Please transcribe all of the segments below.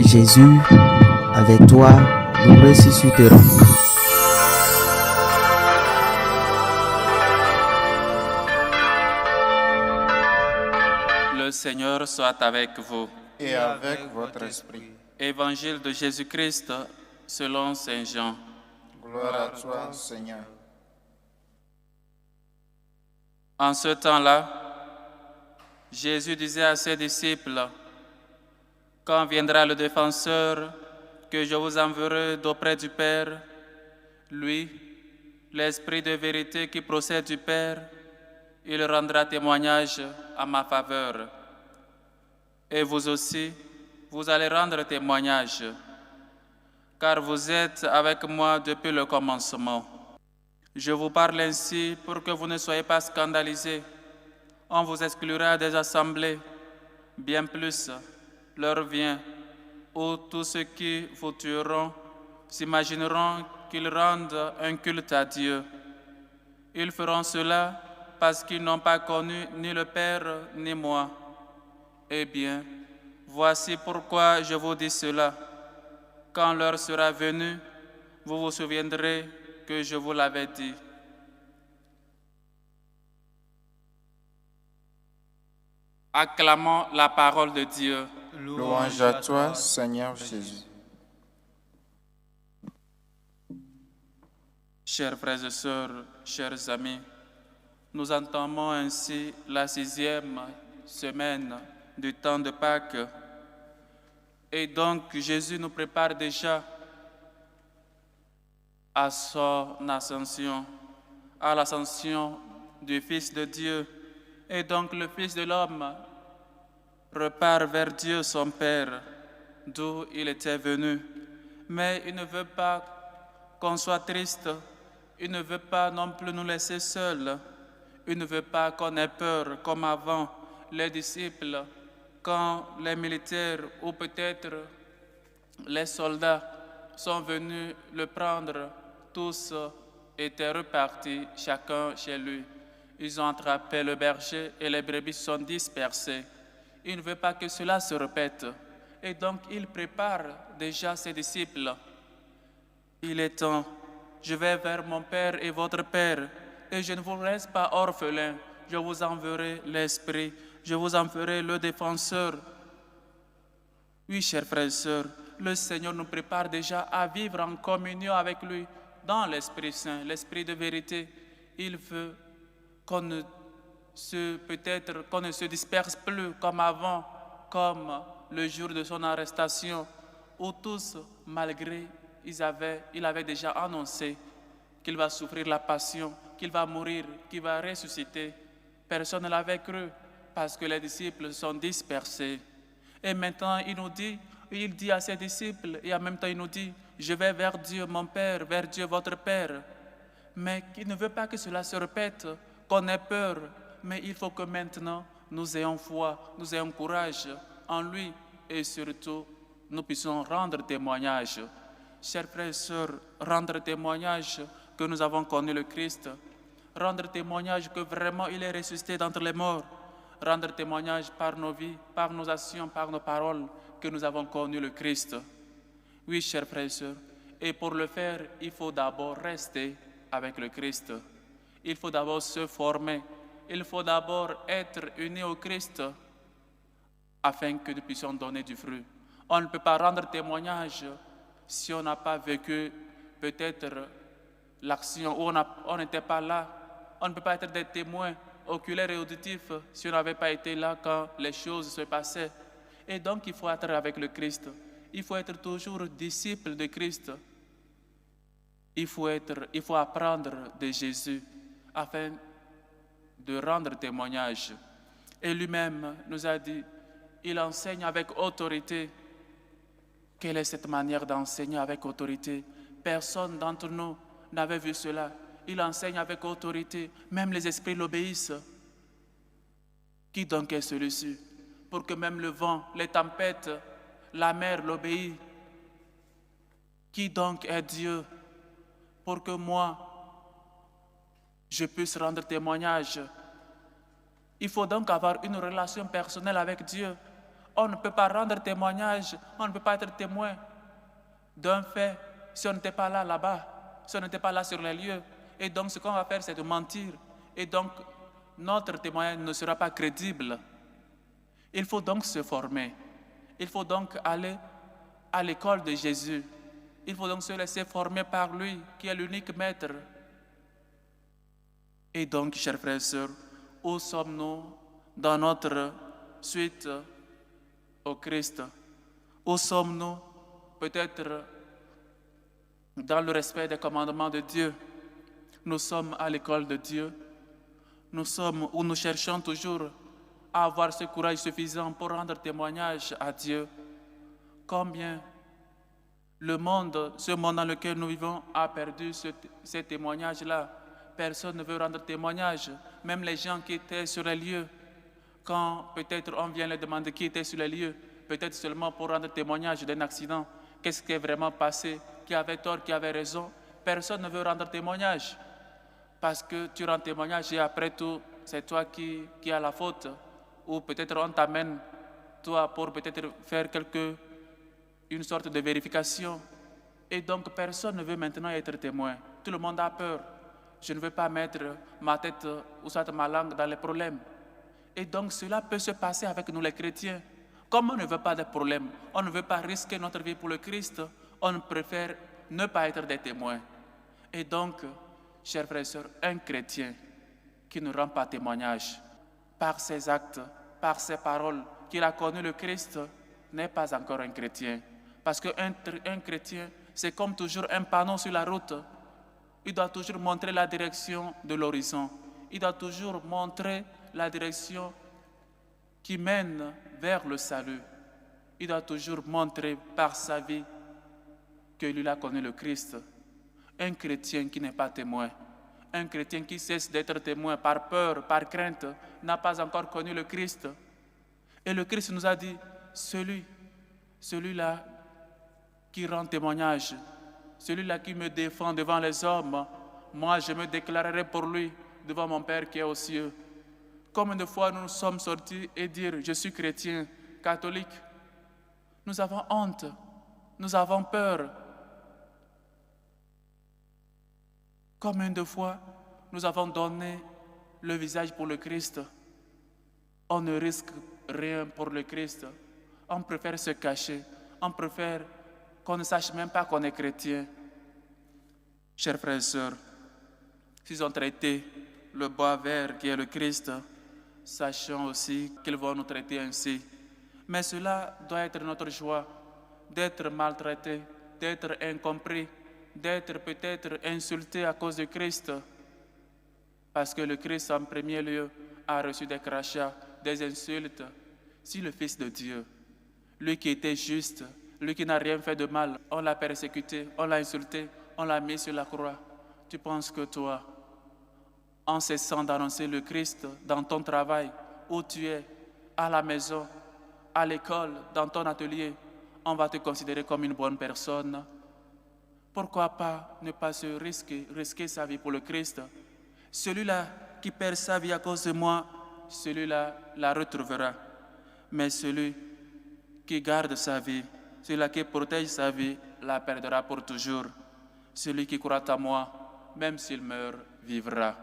Jésus, avec toi, nous ressusciterons. Le Seigneur soit avec vous. Et avec votre esprit. Évangile de Jésus-Christ selon Saint Jean. Gloire à toi, Seigneur. En ce temps-là, Jésus disait à ses disciples, « Quand viendra le défenseur que je vous enverrai d'auprès du Père, lui, l'Esprit de vérité qui procède du Père, il rendra témoignage à ma faveur. Et vous aussi, vous allez rendre témoignage, car vous êtes avec moi depuis le commencement. Je vous parle ainsi pour que vous ne soyez pas scandalisés. On vous exclura des assemblées. Bien plus, l'heure vient où tous ceux qui vous tueront s'imagineront qu'ils rendent un culte à Dieu. Ils feront cela parce qu'ils n'ont pas connu ni le Père ni moi. Eh bien, voici pourquoi je vous dis cela. Quand l'heure sera venue, vous vous souviendrez que je vous l'avais dit. » Acclamons la parole de Dieu. Louange à toi, Seigneur Jésus. Chers frères et sœurs, chers amis, nous entamons ainsi la 6e semaine du temps de Pâques. Et donc Jésus nous prépare déjà à son ascension, à l'ascension du Fils de Dieu. Et donc le Fils de l'homme repart vers Dieu son Père, d'où il était venu. Mais il ne veut pas qu'on soit triste, il ne veut pas non plus nous laisser seuls, il ne veut pas qu'on ait peur comme avant les disciples, quand les militaires ou peut-être les soldats sont venus le prendre. Tous étaient repartis, chacun chez lui. Ils ont attrapé le berger et les brebis sont dispersées. Il ne veut pas que cela se répète. Et donc, il prépare déjà ses disciples. Il est temps, je vais vers mon Père et votre Père, et je ne vous laisse pas orphelins. Je vous enverrai l'Esprit, je vous enverrai le défenseur. Oui, chers frères et sœurs, le Seigneur nous prépare déjà à vivre en communion avec lui dans l'Esprit Saint, l'Esprit de vérité. Il veut qu'on ne se disperse plus comme avant, comme le jour de son arrestation, où tous, malgré, il avait déjà annoncé qu'il va souffrir la passion, qu'il va mourir, qu'il va ressusciter. Personne ne l'avait cru parce que les disciples sont dispersés. Et maintenant, il dit à ses disciples, et en même temps il nous dit, je vais vers Dieu mon Père, vers Dieu votre Père. Mais il ne veut pas que cela se répète, qu'on ait peur. Mais il faut que maintenant, nous ayons foi, nous ayons courage en lui et surtout, nous puissions rendre témoignage. Chers frères et sœurs, rendre témoignage que nous avons connu le Christ, rendre témoignage que vraiment il est ressuscité d'entre les morts, rendre témoignage par nos vies, par nos actions, par nos paroles, que nous avons connu le Christ. Oui, chers frères et sœurs, et pour le faire, il faut d'abord rester avec le Christ. Il faut d'abord se former, il faut d'abord être unis au Christ afin que nous puissions donner du fruit. On ne peut pas rendre témoignage si on n'a pas vécu peut-être l'action, ou on n'était pas là. On ne peut pas être des témoins oculaires et auditifs si on n'avait pas été là quand les choses se passaient. Et donc il faut être avec le Christ. Il faut être toujours disciple de Christ. Il faut apprendre de Jésus afin de rendre témoignage. Et lui-même nous a dit, il enseigne avec autorité. Quelle est cette manière d'enseigner avec autorité? Personne d'entre nous n'avait vu cela. Il enseigne avec autorité, même les esprits l'obéissent. Qui donc est celui-ci? Pour que même le vent, les tempêtes, la mer l'obéissent. Qui donc est Dieu? Pour que moi, je puisse rendre témoignage. Il faut donc avoir une relation personnelle avec Dieu. On ne peut pas rendre témoignage, on ne peut pas être témoin d'un fait si on n'était pas là-bas, si on n'était pas là sur les lieux. Et donc, ce qu'on va faire, c'est de mentir. Et donc, notre témoignage ne sera pas crédible. Il faut donc se former. Il faut donc aller à l'école de Jésus. Il faut donc se laisser former par lui, qui est l'unique maître. Et donc, chers frères et sœurs, où sommes-nous dans notre suite au Christ? Où sommes-nous peut-être dans le respect des commandements de Dieu? Nous sommes à l'école de Dieu. Nous sommes où nous cherchons toujours à avoir ce courage suffisant pour rendre témoignage à Dieu. Combien ce monde dans lequel nous vivons a perdu ces témoignages-là. Personne ne veut rendre témoignage. Même les gens qui étaient sur les lieux, quand peut-être on vient les demander qui était sur les lieux, peut-être seulement pour rendre témoignage d'un accident, qu'est-ce qui est vraiment passé, qui avait tort, qui avait raison, personne ne veut rendre témoignage. Parce que tu rends témoignage et après tout, c'est toi qui as la faute. Ou peut-être on t'amène, toi, pour peut-être faire une sorte de vérification. Et donc personne ne veut maintenant être témoin. Tout le monde a peur. Je ne veux pas mettre ma tête ou soit ma langue dans les problèmes. Et donc cela peut se passer avec nous les chrétiens. Comme on ne veut pas de problèmes, on ne veut pas risquer notre vie pour le Christ, on préfère ne pas être des témoins. Et donc, chers frères et sœurs, un chrétien qui ne rend pas témoignage par ses actes, par ses paroles, qu'il a connu le Christ, n'est pas encore un chrétien. Parce qu'un chrétien, c'est comme toujours un panneau sur la route. Il doit toujours montrer la direction de l'horizon. Il doit toujours montrer la direction qui mène vers le salut. Il doit toujours montrer par sa vie que lui a connu le Christ. Un chrétien qui n'est pas témoin, un chrétien qui cesse d'être témoin par peur, par crainte, n'a pas encore connu le Christ. Et le Christ nous a dit, celui-là qui rend témoignage, celui-là qui me défend devant les hommes, moi je me déclarerai pour lui devant mon Père qui est aux cieux. Combien de fois nous sommes sortis et dire je suis chrétien, catholique? Nous avons honte, nous avons peur. Combien de fois nous avons donné le visage pour le Christ? On ne risque rien pour le Christ. On préfère se cacher, on préfère qu'on ne sache même pas qu'on est chrétien. Chers frères et sœurs, s'ils ont traité le bois vert qui est le Christ, sachant aussi qu'ils vont nous traiter ainsi. Mais cela doit être notre joie, d'être maltraité, d'être incompris, d'être peut-être insulté à cause du Christ. Parce que le Christ, en premier lieu, a reçu des crachats, des insultes. Si le Fils de Dieu, lui qui était juste, lui qui n'a rien fait de mal, on l'a persécuté, on l'a insulté, on l'a mis sur la croix. Tu penses que toi, en cessant d'annoncer le Christ dans ton travail, où tu es, à la maison, à l'école, dans ton atelier, on va te considérer comme une bonne personne? Pourquoi pas ne pas se risquer sa vie pour le Christ? Celui-là qui perd sa vie à cause de moi, celui-là la retrouvera. Mais celui qui garde sa vie, celui-là qui protège sa vie, la perdra pour toujours. Celui qui croit à moi, même s'il meurt, vivra.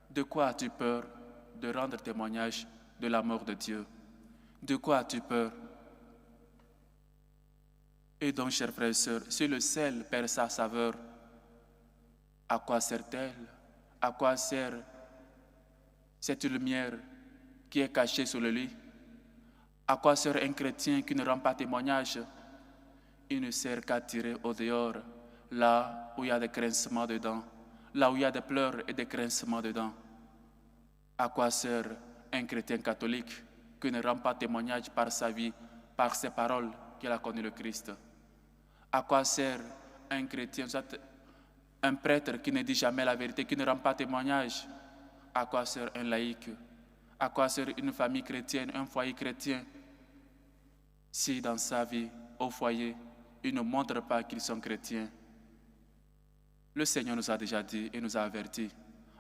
De quoi as-tu peur de rendre témoignage de l'amour de Dieu? De quoi as-tu peur? Et donc, chers frères et sœurs, si le sel perd sa saveur, à quoi sert-elle? À quoi sert cette lumière qui est cachée sous le lit? À quoi sert un chrétien qui ne rend pas témoignage? Il ne sert qu'à tirer au dehors, là où il y a des grincements dedans, là où il y a des pleurs et des grincements dedans. À quoi sert un chrétien catholique qui ne rend pas témoignage par sa vie, par ses paroles qu'il a connu le Christ? À quoi sert un chrétien, un prêtre qui ne dit jamais la vérité, qui ne rend pas témoignage? À quoi sert un laïc? À quoi sert une famille chrétienne, un foyer chrétien, si dans sa vie, au foyer, ils ne montrent pas qu'ils sont chrétiens? Le Seigneur nous a déjà dit et nous a avertis,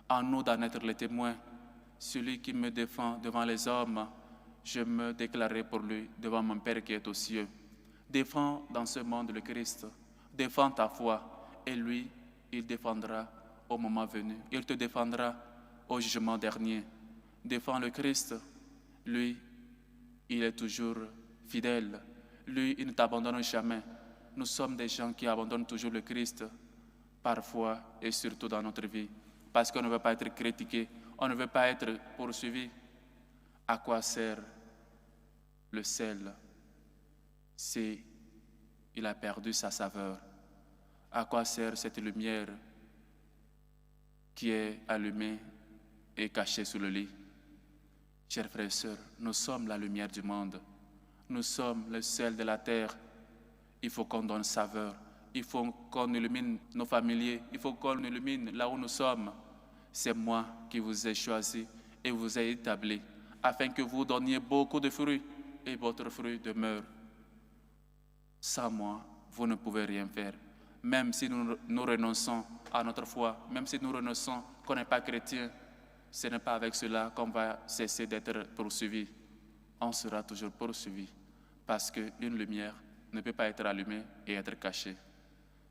en nous d'en être les témoins. Celui qui me défend devant les hommes, je me déclarerai pour lui devant mon Père qui est aux cieux. Défends dans ce monde le Christ, défends ta foi, et lui, il défendra au moment venu. Il te défendra au jugement dernier. Défends le Christ, lui, il est toujours fidèle. Lui, il ne t'abandonne jamais. Nous sommes des gens qui abandonnent toujours le Christ, parfois et surtout dans notre vie, parce qu'on ne veut pas être critiqué, on ne veut pas être poursuivi. À quoi sert le sel si il a perdu sa saveur? À quoi sert cette lumière qui est allumée et cachée sous le lit? Chers frères et sœurs, nous sommes la lumière du monde. Nous sommes le sel de la terre. Il faut qu'on donne saveur. Il faut qu'on illumine nos familiers. Il faut qu'on illumine là où nous sommes. C'est moi qui vous ai choisi et vous ai établi afin que vous donniez beaucoup de fruits et votre fruit demeure. Sans moi, vous ne pouvez rien faire. Même si nous renonçons à notre foi, même si nous renonçons qu'on n'est pas chrétien, ce n'est pas avec cela qu'on va cesser d'être poursuivi. On sera toujours poursuivi parce qu'une lumière ne peut pas être allumée et être cachée.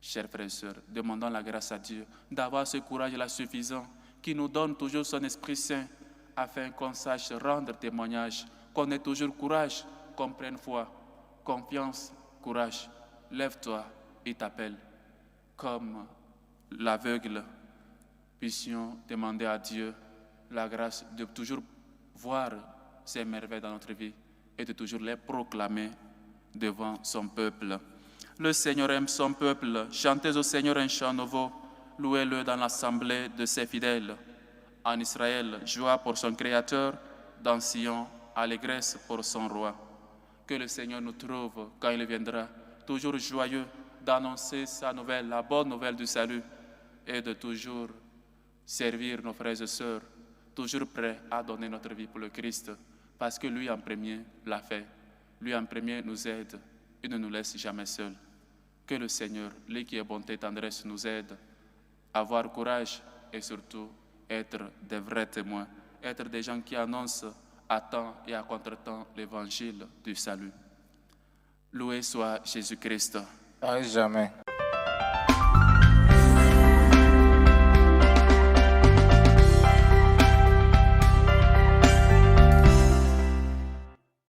Chers frères et sœurs, demandons la grâce à Dieu d'avoir ce courage-là suffisant qui nous donne toujours son Esprit Saint afin qu'on sache rendre témoignage, qu'on ait toujours courage, qu'on prenne foi, confiance, courage. Lève-toi, il t'appelle. Comme l'aveugle, puissions demander à Dieu la grâce de toujours voir ces merveilles dans notre vie et de toujours les proclamer devant son peuple. Le Seigneur aime son peuple. Chantez au Seigneur un chant nouveau. Louez-le dans l'assemblée de ses fidèles. En Israël, joie pour son Créateur. Dans Sion, allégresse pour son roi. Que le Seigneur nous trouve quand il viendra, toujours joyeux d'annoncer sa nouvelle, la bonne nouvelle du salut, et de toujours servir nos frères et sœurs, toujours prêts à donner notre vie pour le Christ, parce que lui en premier l'a fait. Lui en premier nous aide et ne nous laisse jamais seuls. Que le Seigneur, lui qui est bonté et tendresse, nous aide à avoir courage et surtout être des vrais témoins, être des gens qui annoncent à temps et à contre-temps l'évangile du salut. Loué soit Jésus-Christ. À jamais.